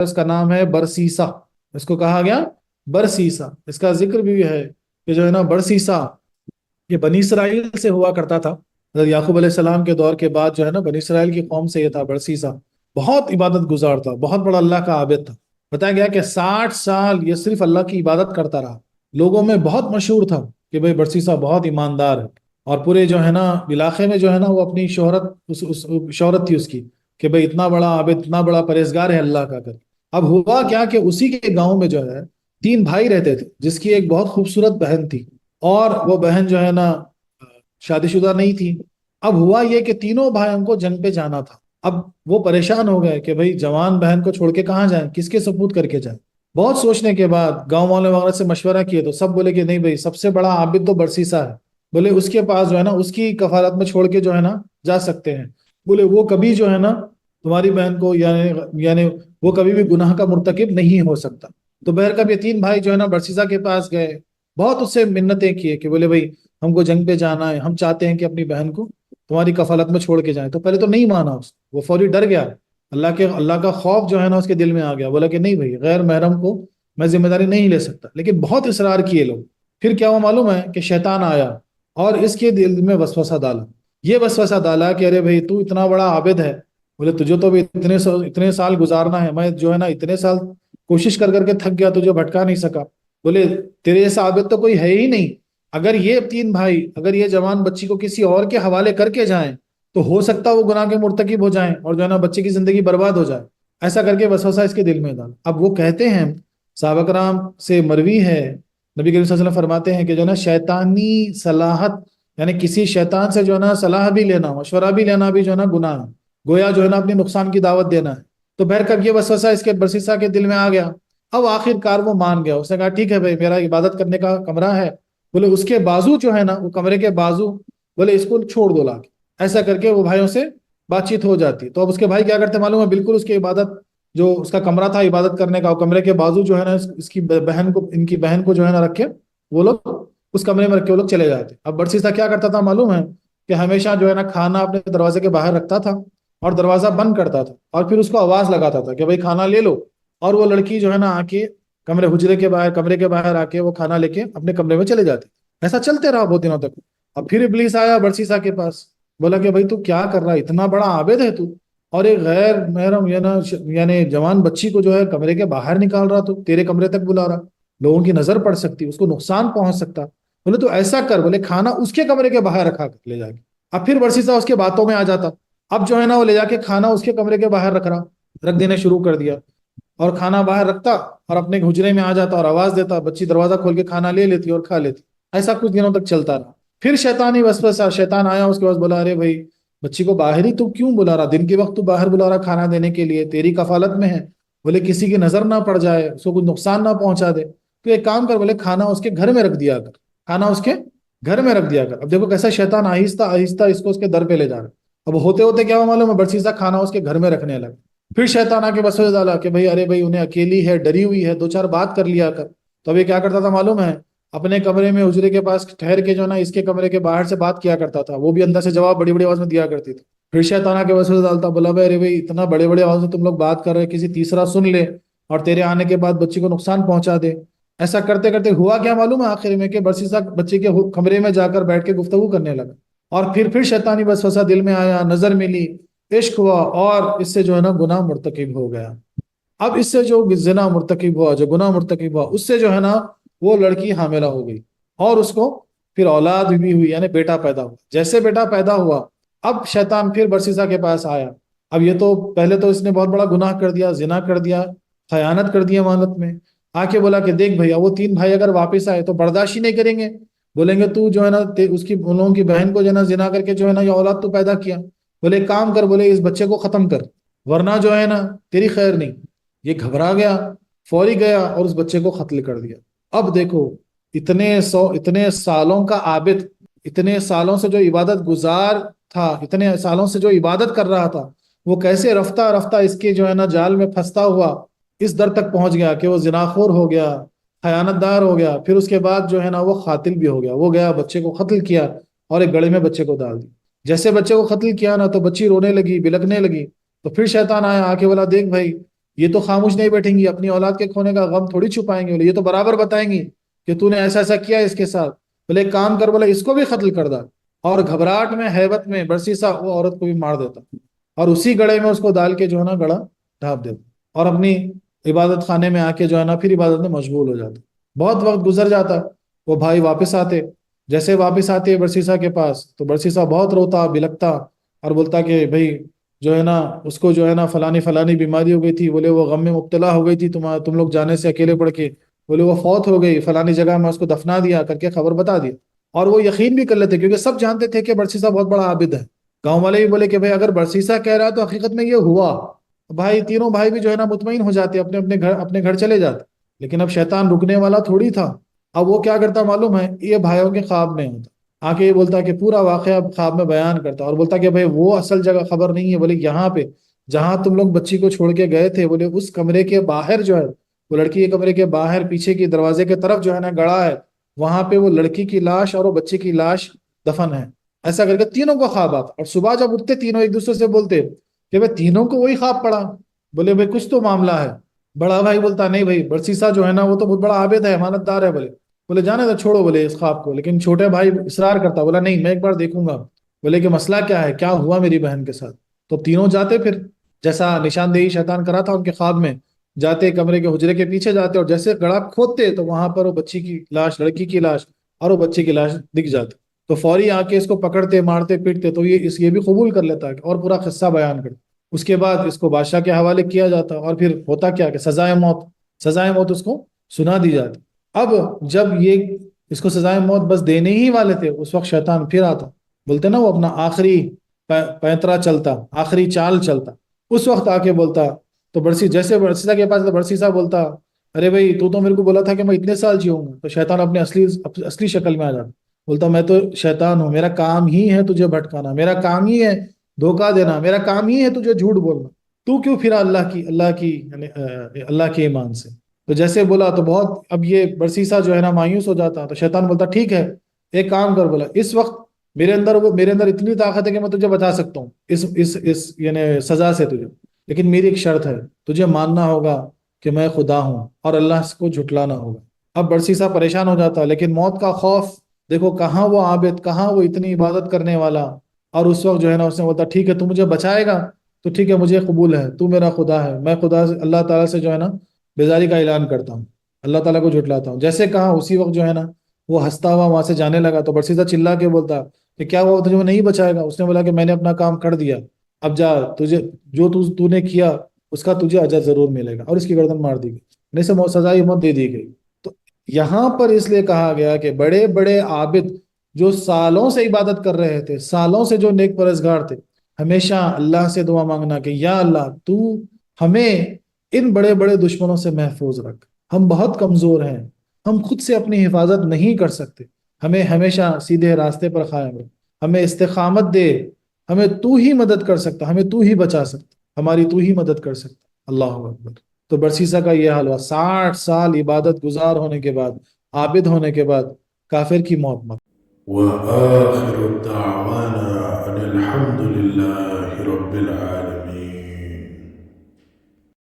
اس کا نام ہے برسیسا، اس کو کہا گیا برسیسا۔ اس کا ذکر بھی ہے کہ جو ہے نا برسیسا یہ بنی اسرائیل سے ہوا کرتا تھا۔ حضرت یعقوب علیہ السلام کے دور کے بعد جو ہے نا بنی اسرائیل کی قوم سے یہ تھا برسیسا، بہت عبادت گزار تھا، بہت بڑا اللہ کا عابد تھا۔ بتایا گیا کہ 60 سال یہ صرف اللہ کی عبادت کرتا رہا، لوگوں میں بہت مشہور تھا کہ بھئی برسیسا بہت ایماندار ہے، اور پورے جو ہے نا علاقے میں جو ہے نا وہ اپنی شہرت شہرت تھی اس کی کہ بھئی اتنا بڑا عابد، اتنا بڑا پرہیزگار ہے اللہ کا کر۔ اب ہوا کیا کہ اسی کے گاؤں میں جو ہے 3 بھائی رہتے تھے، جس کی ایک بہت خوبصورت بہن تھی، اور وہ بہن جو ہے نا شادی شدہ نہیں تھی۔ اب ہوا یہ کہ تینوں بھائیوں کو جنگ پہ جانا تھا۔ اب وہ پریشان ہو گئے کہ بھئی جوان بہن کو چھوڑ کے کہاں جائیں، کس کے سپورٹ کر کے جائیں۔ بہت سوچنے کے بعد گاؤں والوں وغیرہ سے مشورہ کیے تو سب بولے کہ نہیں بھئی، سب سے بڑا عابد تو برسیسا ہے، بولے اس کے پاس جو ہے نا اس کی کفالت میں چھوڑ کے جو ہے نا جا سکتے ہیں، بولے وہ کبھی جو ہے نا تمہاری بہن کو یعنی وہ کبھی بھی گناہ کا مرتکب نہیں ہو سکتا۔ تو بہرکیف یہ 3 بھائی جو ہے نا برسیسا کے پاس گئے، بہت اس سے منتیں کیے کہ بولے بھائی ہم کو جنگ پہ جانا ہے، ہم چاہتے ہیں کہ اپنی بہن کو تمہاری کفالت میں چھوڑ کے جائیں۔ تو پہلے تو نہیں مانا، وہ فوری ڈر گیا، اللہ کا خوف جو ہے نا اس کے دل میں آ گیا، بولا کہ نہیں بھائی غیر محرم کو میں ذمہ داری نہیں لے سکتا۔ لیکن بہت اصرار کیے لوگ، پھر کیا ہوا معلوم ہے کہ شیطان آیا اور اس کے دل میں وسوسہ ڈالا، یہ وسوسہ ڈالا کہ ارے بھائی تو اتنا بڑا عابد ہے، بولے تجھے تو بھی اتنے سال گزارنا ہے، میں جو ہے نا اتنے سال کوشش کر کر کے تھک گیا، تجھے بھٹکا نہیں سکا، بولے تیرے جیسا عابد تو کوئی ہے ہی نہیں، اگر یہ 3 بھائی اگر یہ جوان بچی کو کسی اور کے حوالے کر کے جائیں تو ہو سکتا وہ گناہ کے مرتکب ہو جائیں اور جو ہے نا بچے کی زندگی برباد ہو جائے۔ ایسا کر کے وسوسہ اس کے دل میں ڈالا۔ اب وہ کہتے ہیں، صحابہ کرام سے مروی ہے، نبی کریم صلی اللہ علیہ وسلم فرماتے ہیں کہ جو ہے نا شیطانی صلاحت، یعنی کسی شیطان سے جو ہے نا صلاح بھی لینا، مشورہ بھی لینا بھی جو ہے نا گناہ ہے، گویا جو ہے نا اپنی نقصان کی دعوت دینا ہے۔ تو بہرکیف یہ وسوسہ اس کے برسیسا کے دل میں آ گیا۔ اب آخر کار وہ مان گیا، اس نے کہا ٹھیک ہے بھائی میرا عبادت کرنے کا کمرہ ہے، بولے اس کے بازو جو ہے نا وہ کمرے کے بازو، بولے اس کو چھوڑ دو لا کے، ایسا کر کے وہ بھائیوں سے بات چیت ہو جاتی۔ تو اب اس کے بھائی کیا کرتے معلوم ہے، بالکل اس کی عبادت جو اس کا کمرہ تھا عبادت کرنے کا، وہ کمرے کے بازو جو ہے نا اس کی بہن کو، ان کی بہن کو جو ہے نا رکھ کے وہ لوگ اس کمرے میں رکھ کے وہ لوگ چلے جاتے۔ اب برسیسا کیا کرتا تھا معلوم ہے کہ ہمیشہ جو ہے نا کھانا اپنے دروازے کے باہر رکھتا تھا اور دروازہ بند کرتا تھا، اور پھر اس کو آواز لگاتا تھا کہ بھائی کھانا لے لو، اور وہ لڑکی جو ہے نا آ کے کمرے کے باہر آ کے وہ کھانا لے کے اپنے کمرے میں چلے جاتے۔ ایسا چلتے رہا بہت دنوں تک۔ اب پھر ابلیس آیا برسیسا کے پاس، بولا کہ بھائی تو کیا کر رہا ہے، اتنا بڑا عابد ہے تو، اور ایک غیر محرم یعنی جوان بچی کو جو ہے کمرے کے باہر نکال رہا، تو تیرے کمرے تک بلا رہا، لوگوں کی نظر پڑ سکتی، اس کو نقصان پہنچ سکتا۔ بولے تو ایسا کر، بولے کھانا اس کے کمرے کے باہر رکھا لے جا کے۔ اب پھر برسیسا اس کے باتوں میں آ جاتا، اب جو ہے نا وہ لے جا کے کھانا اس کے کمرے کے باہر رکھ دینے شروع کر دیا، اور کھانا باہر رکھتا اور اپنے حجرے میں آ جاتا اور آواز دیتا، بچی دروازہ کھول کے کھانا لے لیتی اور کھا لیتی۔ ایسا کچھ دنوں تک چلتا رہا۔ پھر شیطانی وسوسہ، شیطان آیا اس کے پاس، بولا ارے بھائی بچی کو باہر ہی تو کیوں بلا رہا، دن کے وقت تو باہر بلا رہا کھانا دینے کے لیے، تیری کفالت میں ہے، بولے کسی کی نظر نہ پڑ جائے، اس کو کچھ نقصان نہ پہنچا دے، تو ایک کام کر، بولے کھانا اس کے گھر میں رکھ دیا کر، کھانا اس کے گھر میں رکھ دیا کر۔ اب دیکھو کیسا شیطان آہستہ آہستہ اس کو اس کے در پہ لے جا رہا ہے۔ اب ہوتے ہوتے کیا ہوا معلوم ہے، برسیسا کھانا اس کے گھر میں رکھنے لگا۔ پھر شیطان آ کے وسوسہ ڈالا کہ بھائی ارے بھائی انہیں اکیلی ہے، ڈری ہوئی ہے، 2 4 بات کر لیا کر۔ تو اب یہ کیا کرتا تھا معلوم ہے، اپنے کمرے میں حجرے کے پاس ٹھہر کے جو ہے نا اس کے کمرے کے باہر سے بات کیا کرتا تھا، وہ بھی اندر سے جواب بڑی بڑی آواز میں دیا کرتی تھی۔ پھر شیطان آ کے وسوسہ ڈالتا، بولا بھائی ارے بھائی اتنا بڑے بڑے آواز میں تم لوگ بات کر رہے، کسی تیسرا سن لے اور تیرے آنے کے بعد بچی کو نقصان پہنچا دے۔ ایسا کرتے کرتے ہوا کیا معلوم ہے آخر میں کہ برسیسا بچے کے کمرے میں جا کر بیٹھ کے گفتگو کرنے لگا، اور پھر شیطانی وسوسہ دل میں آیا، نظر ملی، عشق ہوا، اور اس سے جو ہے نا گناہ مرتکب ہو گیا۔ اب اس سے جو زنا مرتکب ہوا، جو گناہ مرتکب ہوا، اس سے جو ہے نا وہ لڑکی حاملہ ہو گئی، اور اس کو پھر اولاد بھی ہوئی، یعنی بیٹا پیدا ہوا۔ جیسے بیٹا پیدا ہوا، اب شیطان پھر برسیسا کے پاس آیا۔ اب یہ تو پہلے تو اس نے بہت بڑا گناہ کر دیا، زنا کر دیا، خیانت کر دی امانت میں، آ کے بولا کہ دیکھ بھیا وہ 3 بھائی اگر واپس آئے تو برداشت ہی نہیں کریں گے، بولیں گے تو جو ہے نا اس کی ان لوگوں کی بہن کو جو ہے نا زنا کر کے جو ہے نا یہ اولاد تو پیدا کیا، بولے ایک کام کر، بولے اس بچے کو ختم کر، ورنہ جو ہے نا تیری خیر نہیں۔ یہ گھبرا گیا، فوری گیا اور اس بچے کو قتل کر دیا۔ اب دیکھو اتنے سالوں کا عابد، اتنے سالوں سے جو عبادت گزار تھا، اتنے سالوں سے جو عبادت کر رہا تھا، وہ کیسے رفتہ رفتہ اس کے جو ہے نا جال میں پھنستا ہوا اس در تک پہنچ گیا کہ وہ زناخور ہو گیا، خیانت دار ہو گیا، پھر اس کے بعد جو ہے نا وہ قاتل بھی ہو گیا۔ وہ گیا بچے کو قتل کیا اور ایک گڑھے میں بچے کو ڈال دی۔ جیسے بچے کو قتل کیا نا تو بچی رونے لگی، بلکنے لگی، تو پھر شیطان آیا، آ کے بولا دیکھ بھائی یہ تو خاموش نہیں بیٹھیں گی، اپنی اولاد کے کھونے کا غم تھوڑی چھپائیں گے، بولے یہ تو برابر بتائیں گی کہ تو نے ایسا ایسا کیا اس کے ساتھ، بولے ایک کام کر، بولے اس کو بھی قتل کر دا، اور گھبراہٹ میں ہیبت میں برسیسا وہ عورت کو بھی مار دیتا، اور اسی گڑھے میں اس کو ڈال کے جو ہے نا گڑھا ڈھانپ دیتا، اور اپنی عبادت خانے میں آ کے جو ہے نا پھر عبادت میں مشغول ہو جاتا۔ بہت وقت گزر جاتا، وہ بھائی واپس آتے، جیسے واپس آتے برسیسا کے پاس تو برسیسا بہت روتا بلکتا اور بولتا کہ بھائی جو ہے نا اس کو جو ہے نا فلانی فلانی بیماری ہو گئی تھی، بولے وہ غم میں مبتلا ہو گئی تھی، تم لوگ جانے سے اکیلے پڑ کے، بولے وہ فوت ہو گئی فلانی جگہ میں، اس کو دفنا دیا کر کے خبر بتا دیا۔ اور وہ یقین بھی کر لیتے کیونکہ سب جانتے تھے کہ برسیسا بہت بڑا عابد ہے، گاؤں والے بھی بولے کہ بھائی اگر برسیسا کہہ رہا ہے تو حقیقت میں یہ ہوا۔ بھائی تینوں بھائی بھی جو ہے نا مطمئن ہو جاتے، اپنے گھر چلے جاتے، لیکن اب شیطان رکنے والا تھوڑی تھا۔ اب وہ کیا کرتا معلوم ہے، یہ بھائیوں کے خواب میں ہوتا، آ کے یہ بولتا کہ پورا واقعہ خواب میں بیان کرتا، اور بولتا کہ بھائی وہ اصل جگہ خبر نہیں ہے، بولے یہاں پہ جہاں تم لوگ بچی کو چھوڑ کے گئے تھے، بولے اس کمرے کے باہر جو ہے، وہ لڑکی کے کمرے کے باہر پیچھے کی دروازے کے طرف جو ہے نا گڑا ہے، وہاں پہ وہ لڑکی کی لاش اور وہ بچے کی لاش دفن ہے۔ ایسا کر کے تینوں کو خواب آتا، اور صبح جب اٹھتے تینوں ایک دوسرے سے بولتے کہ بھائی تینوں کو وہی خواب پڑا، بولے بھائی کچھ تو معاملہ ہے۔ بڑا بھائی بولتا نہیں بھائی برسیسا جو ہے نا وہ تو بہت بڑا عابد ہے، امانت دار ہے، بولے جانے تو چھوڑو بولے اس خواب کو، لیکن چھوٹے بھائی اصرار کرتا، بولا نہیں میں ایک بار دیکھوں گا، بولے کہ مسئلہ کیا ہے، کیا ہوا میری بہن کے ساتھ؟ تو تینوں جاتے، پھر جیسا نشاندہی شیطان کرا تھا ان کے خواب میں، جاتے کمرے کے حجرے کے پیچھے جاتے، اور جیسے گڑھا کھودتے تو وہاں پر وہ بچی کی لاش، لڑکی کی لاش اور وہ بچی کی لاش دکھ جاتی، تو فوری آ کے اس کو پکڑتے مارتے پیٹتے، تو یہ بھی قبول کر لیتا ہے اور پورا قصہ بیان کرتا۔ اس کے بعد اس کو بادشاہ کے حوالے کیا جاتا، اور پھر ہوتا کیا کہ سزائے موت اس کو سنا دی جاتی۔ اب جب یہ اس کو سزائے موت بس دینے ہی والے تھے، اس وقت شیطان پھر آتا، بولتے نا وہ اپنا آخری پینترا چلتا، آخری چال چلتا، اس وقت آ کے بولتا، تو جیسے برسیسا کے پاس برسیسا بولتا ارے بھائی تو میرے کو بولا تھا کہ میں اتنے سال جیوں گا، تو شیطان اپنے اصلی شکل میں آ جاتا، بولتا میں تو شیطان ہوں، میرا کام ہی ہے تجھے بھٹکانا، میرا کام ہی ہے دھوکہ دینا، میرا کام ہی ہے تجھے جھوٹ بولنا، تو کیوں پھرا اللہ کے ایمان سے؟ تو جیسے بولا تو بہت، اب یہ برسیسا جو ہے نا مایوس ہو جاتا، تو شیطان بولتا ٹھیک ہے ایک کام کر، بولا اس وقت میرے اندر اتنی طاقت ہے کہ میں تجھے بتا سکتا ہوں اس یعنی سزا سے تجھے، لیکن میری ایک شرط ہے، تجھے ماننا ہوگا کہ میں خدا ہوں اور اللہ کو جھٹلانا ہوگا۔ اب برسیسا پریشان ہو جاتا، لیکن موت کا خوف دیکھو، کہاں وہ عابد، کہاں وہ اتنی عبادت کرنے والا، اور اس وقت جو ہے نا اس نے بولتا ٹھیک ہے تو مجھے بچائے گا تو ٹھیک ہے مجھے قبول ہے، تو میرا خدا ہے، میں خدا سے اللہ تعالیٰ سے جو ہے نا بیزاری کا اعلان کرتا ہوں، اللہ تعالیٰ کو جھٹلاتا ہوں۔ جیسے کہا اسی وقت جو ہے نا وہ ہنستا ہوا وہاں سے جانے لگا، تو برسیسا چلا کے بولتا کہ کیا وہ تجھے نہیں بچائے گا؟ اس نے بولا کہ میں نے اپنا کام کر دیا، اب جا، تجھے جو تو نے کیا اس کا تجھے اجر ضرور ملے گا، اور اس کی گردن مار دی گئی، نہیں سے سزائے موت دے دی گئی۔ تو یہاں پر اس لیے کہا گیا کہ بڑے بڑے عابد جو سالوں سے عبادت کر رہے تھے، سالوں سے جو نیک پرہیزگار تھے، ہمیشہ اللہ سے دعا مانگنا کہ یا اللہ تو ہمیں ان بڑے بڑے دشمنوں سے محفوظ رکھ، ہم بہت کمزور ہیں، ہم خود سے اپنی حفاظت نہیں کر سکتے، ہمیں ہمیشہ سیدھے راستے پر قائم رکھ، ہمیں استقامت دے، ہمیں تو ہی مدد کر سکتا، ہمیں تو ہی بچا سکتا، ہماری تو ہی مدد کر سکتا۔ اللہ اکبر۔ تو برسیسا کا یہ حال ہوا، 60 سال عبادت گزار ہونے کے بعد، عابد ہونے کے بعد کافر کی موت مر۔ وآخر دعوانا أن الحمد لله رب العالمين.